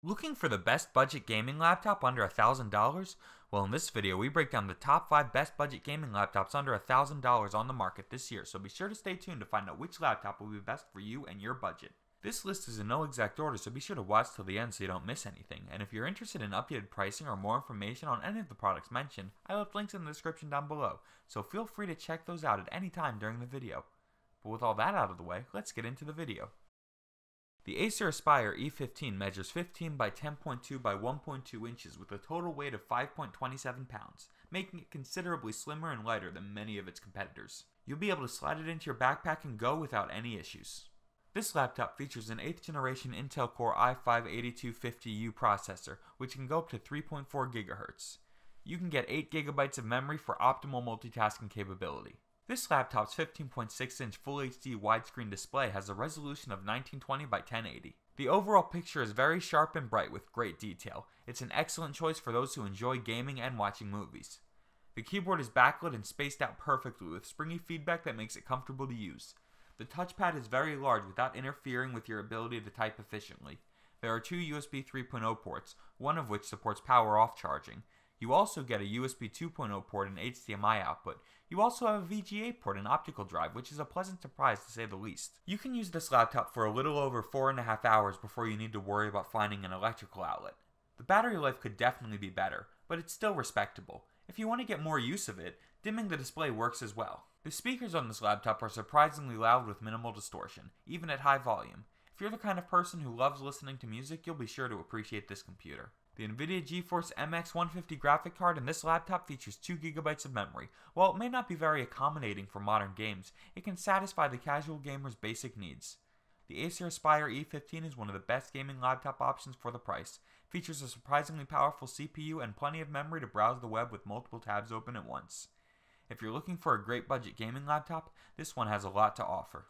Looking for the best budget gaming laptop under $1,000? Well, in this video, we break down the top 5 best budget gaming laptops under $1,000 on the market this year, so be sure to stay tuned to find out which laptop will be best for you and your budget. This list is in no exact order, so be sure to watch till the end so you don't miss anything, and if you're interested in updated pricing or more information on any of the products mentioned, I left links in the description down below, so feel free to check those out at any time during the video. But with all that out of the way, let's get into the video. The Acer Aspire E15 measures 15 by 10.2 by 1.2 inches with a total weight of 5.27 pounds, making it considerably slimmer and lighter than many of its competitors. You'll be able to slide it into your backpack and go without any issues. This laptop features an 8th generation Intel Core i5-8250U processor, which can go up to 3.4 GHz. You can get 8 GB of memory for optimal multitasking capability. This laptop's 15.6-inch Full HD widescreen display has a resolution of 1920 by 1080. The overall picture is very sharp and bright with great detail. It's an excellent choice for those who enjoy gaming and watching movies. The keyboard is backlit and spaced out perfectly with springy feedback that makes it comfortable to use. The touchpad is very large without interfering with your ability to type efficiently. There are 2 USB 3.0 ports, one of which supports power off charging. You also get a USB 2.0 port and HDMI output. You also have a VGA port and optical drive, which is a pleasant surprise to say the least. You can use this laptop for a little over 4.5 hours before you need to worry about finding an electrical outlet. The battery life could definitely be better, but it's still respectable. If you want to get more use of it, dimming the display works as well. The speakers on this laptop are surprisingly loud with minimal distortion, even at high volume. If you're the kind of person who loves listening to music, you'll be sure to appreciate this computer. The NVIDIA GeForce MX 150 graphic card in this laptop features 2 GB of memory. While it may not be very accommodating for modern games, it can satisfy the casual gamer's basic needs. The Acer Aspire E15 is one of the best gaming laptop options for the price. It features a surprisingly powerful CPU and plenty of memory to browse the web with multiple tabs open at once. If you're looking for a great budget gaming laptop, this one has a lot to offer.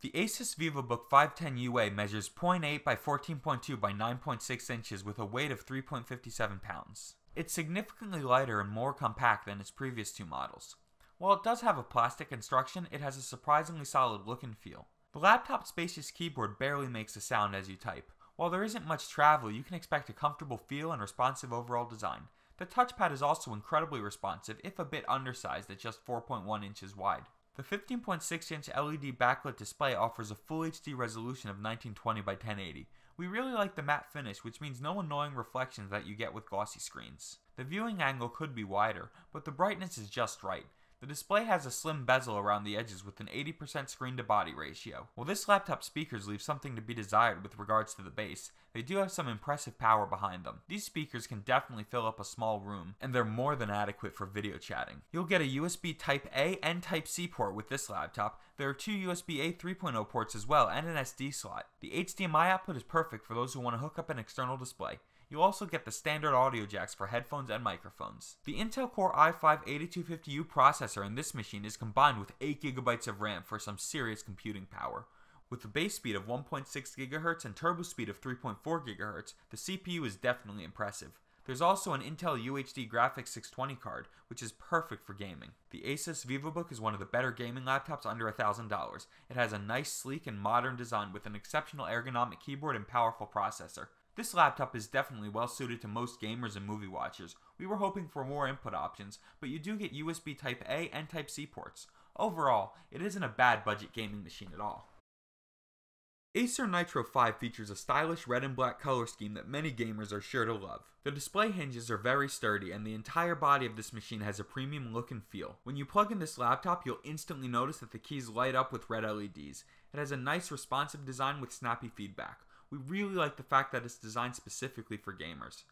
The ASUS VivoBook F510UA measures 0.8 by 14.2 by 9.6 inches with a weight of 3.57 pounds. It's significantly lighter and more compact than its previous two models. While it does have a plastic construction, it has a surprisingly solid look and feel. The laptop's spacious keyboard barely makes a sound as you type. While there isn't much travel, you can expect a comfortable feel and responsive overall design. The touchpad is also incredibly responsive, if a bit undersized at just 4.1 inches wide. The 15.6-inch LED backlit display offers a Full HD resolution of 1920 by 1080. We really like the matte finish, which means no annoying reflections that you get with glossy screens. The viewing angle could be wider, but the brightness is just right. The display has a slim bezel around the edges with an 80% screen-to-body ratio. While this laptop's speakers leave something to be desired with regards to the bass, they do have some impressive power behind them. These speakers can definitely fill up a small room, and they're more than adequate for video chatting. You'll get a USB Type-A and Type-C port with this laptop. There are 2 USB-A 3.0 ports as well, and an SD slot. The HDMI output is perfect for those who want to hook up an external display. You'll also get the standard audio jacks for headphones and microphones. The Intel Core i5-8250U processor in this machine is combined with 8 GB of RAM for some serious computing power. With a base speed of 1.6 GHz and turbo speed of 3.4 GHz, the CPU is definitely impressive. There's also an Intel UHD Graphics 620 card, which is perfect for gaming. The ASUS VivoBook is one of the better gaming laptops under $1,000. It has a nice, sleek, and modern design with an exceptional ergonomic keyboard and powerful processor. This laptop is definitely well suited to most gamers and movie watchers. We were hoping for more input options, but you do get USB Type-A and Type-C ports. Overall, it isn't a bad budget gaming machine at all. Acer Nitro 5 features a stylish red and black color scheme that many gamers are sure to love. The display hinges are very sturdy and the entire body of this machine has a premium look and feel. When you plug in this laptop, you'll instantly notice that the keys light up with red LEDs. It has a nice responsive design with snappy feedback. We really like the fact that it's designed specifically for gamers.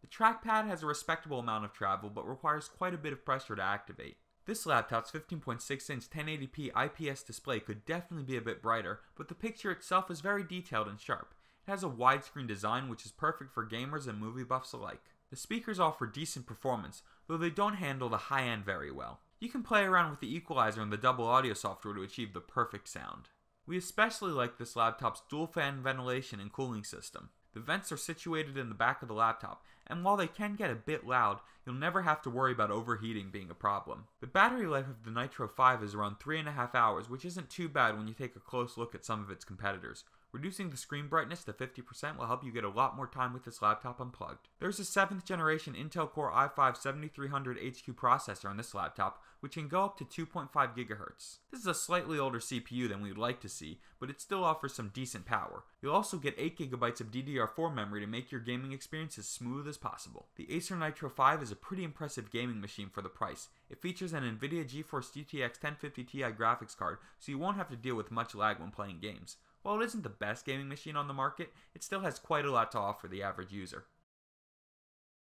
The trackpad has a respectable amount of travel but requires quite a bit of pressure to activate. This laptop's 15.6-inch 1080p IPS display could definitely be a bit brighter, but the picture itself is very detailed and sharp. It has a widescreen design which is perfect for gamers and movie buffs alike. The speakers offer decent performance, though they don't handle the high end very well. You can play around with the equalizer and the double audio software to achieve the perfect sound. We especially like this laptop's dual fan ventilation and cooling system. The vents are situated in the back of the laptop, and while they can get a bit loud, you'll never have to worry about overheating being a problem. The battery life of the Nitro 5 is around 3.5 hours, which isn't too bad when you take a close look at some of its competitors. Reducing the screen brightness to 50% will help you get a lot more time with this laptop unplugged. There's a 7th generation Intel Core i5-7300HQ processor on this laptop, which can go up to 2.5 GHz. This is a slightly older CPU than we'd like to see, but it still offers some decent power. You'll also get 8 GB of DDR4 memory to make your gaming experience as smooth as possible. The Acer Nitro 5 is a pretty impressive gaming machine for the price. It features an NVIDIA GeForce GTX 1050 Ti graphics card, so you won't have to deal with much lag when playing games. While it isn't the best gaming machine on the market, it still has quite a lot to offer the average user.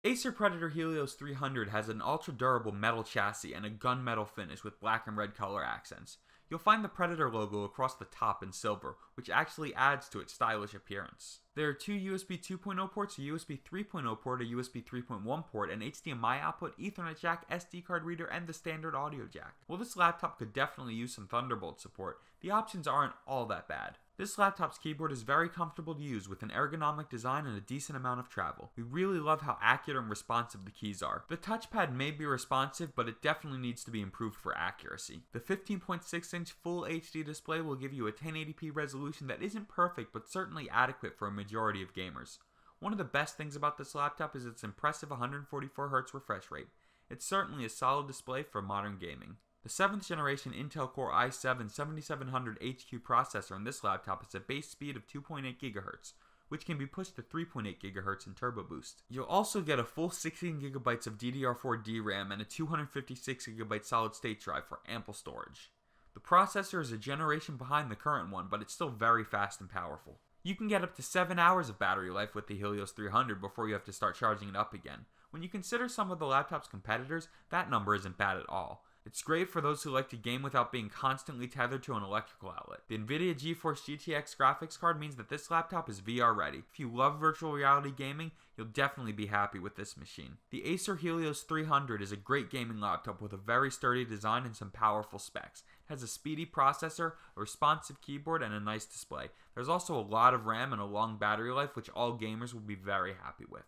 Acer Predator Helios 300 has an ultra-durable metal chassis and a gunmetal finish with black and red color accents. You'll find the Predator logo across the top in silver, which actually adds to its stylish appearance. There are 2 USB 2.0 ports, a USB 3.0 port, a USB 3.1 port, an HDMI output, Ethernet jack, SD card reader, and the standard audio jack. While this laptop could definitely use some Thunderbolt support, the options aren't all that bad. This laptop's keyboard is very comfortable to use with an ergonomic design and a decent amount of travel. We really love how accurate and responsive the keys are. The touchpad may be responsive, but it definitely needs to be improved for accuracy. The 15.6-inch Full HD display will give you a 1080p resolution that isn't perfect, but certainly adequate for a majority of gamers. One of the best things about this laptop is its impressive 144Hz refresh rate. It's certainly a solid display for modern gaming. The 7th generation Intel Core i7-7700HQ processor on this laptop has a base speed of 2.8 GHz, which can be pushed to 3.8 GHz in Turbo Boost. You'll also get a full 16 GB of DDR4 DRAM and a 256 GB solid state drive for ample storage. The processor is a generation behind the current one, but it's still very fast and powerful. You can get up to 7 hours of battery life with the Helios 300 before you have to start charging it up again. When you consider some of the laptop's competitors, that number isn't bad at all. It's great for those who like to game without being constantly tethered to an electrical outlet. The NVIDIA GeForce GTX graphics card means that this laptop is VR ready. If you love virtual reality gaming, you'll definitely be happy with this machine. The Acer Helios 300 is a great gaming laptop with a very sturdy design and some powerful specs. It has a speedy processor, a responsive keyboard, and a nice display. There's also a lot of RAM and a long battery life, which all gamers will be very happy with.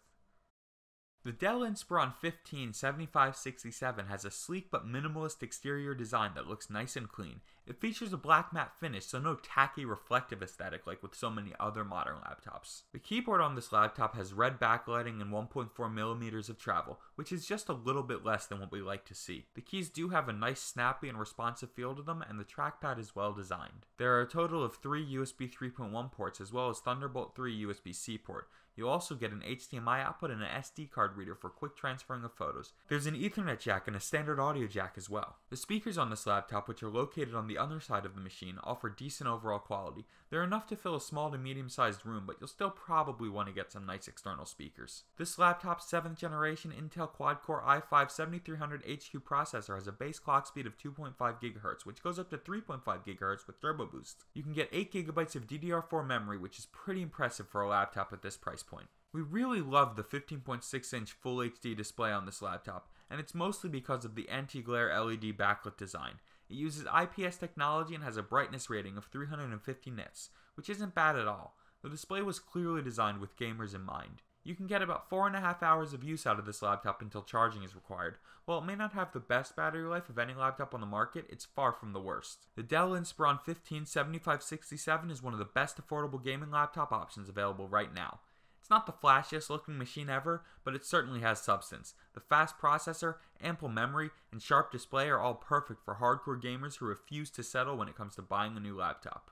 The Dell Inspiron 15-7567 has a sleek but minimalist exterior design that looks nice and clean. It features a black matte finish, so no tacky reflective aesthetic like with so many other modern laptops. The keyboard on this laptop has red backlighting and 1.4mm of travel, which is just a little bit less than what we like to see. The keys do have a nice snappy and responsive feel to them, and the trackpad is well designed. There are a total of 3 USB 3.1 ports as well as Thunderbolt 3 USB-C port. You'll also get an HDMI output and an SD card reader for quick transferring of photos. There's an Ethernet jack and a standard audio jack as well. The speakers on this laptop, which are located on the other side of the machine, offer decent overall quality. They're enough to fill a small to medium-sized room, but you'll still probably want to get some nice external speakers. This laptop's 7th generation Intel Quad-Core i5-7300HQ processor has a base clock speed of 2.5 GHz, which goes up to 3.5 GHz with Turbo Boost. You can get 8 GB of DDR4 memory, which is pretty impressive for a laptop at this price point. We really love the 15.6-inch Full HD display on this laptop, and it's mostly because of the anti-glare LED backlit design. It uses IPS technology and has a brightness rating of 350 nits, which isn't bad at all. The display was clearly designed with gamers in mind. You can get about 4.5 hours of use out of this laptop until charging is required. While it may not have the best battery life of any laptop on the market, it's far from the worst. The Dell Inspiron 15-7567 is one of the best affordable gaming laptop options available right now. It's not the flashiest looking machine ever, but it certainly has substance. The fast processor, ample memory, and sharp display are all perfect for hardcore gamers who refuse to settle when it comes to buying a new laptop.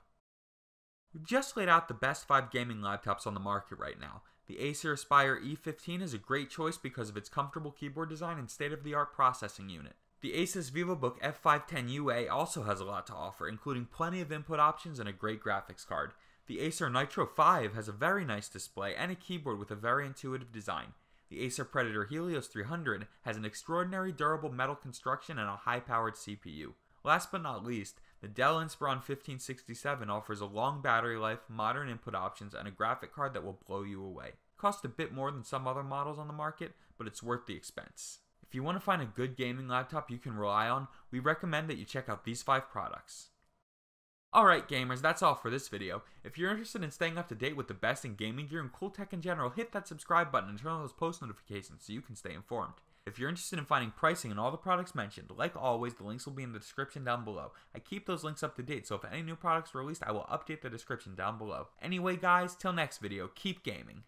We've just laid out the best 5 gaming laptops on the market right now. The Acer Aspire E15 is a great choice because of its comfortable keyboard design and state-of-the-art processing unit. The ASUS VivoBook F510UA also has a lot to offer, including plenty of input options and a great graphics card. The Acer Nitro 5 has a very nice display and a keyboard with a very intuitive design. The Acer Predator Helios 300 has an extraordinary durable metal construction and a high-powered CPU. Last but not least, the Dell Inspiron 1567 offers a long battery life, modern input options, and a graphic card that will blow you away. It costs a bit more than some other models on the market, but it's worth the expense. If you want to find a good gaming laptop you can rely on, we recommend that you check out these 5 products. Alright gamers, that's all for this video. If you're interested in staying up to date with the best in gaming gear and cool tech in general, hit that subscribe button and turn on those post notifications so you can stay informed. If you're interested in finding pricing on all the products mentioned, like always, the links will be in the description down below. I keep those links up to date, so if any new products are released, I will update the description down below. Anyway guys, till next video, keep gaming.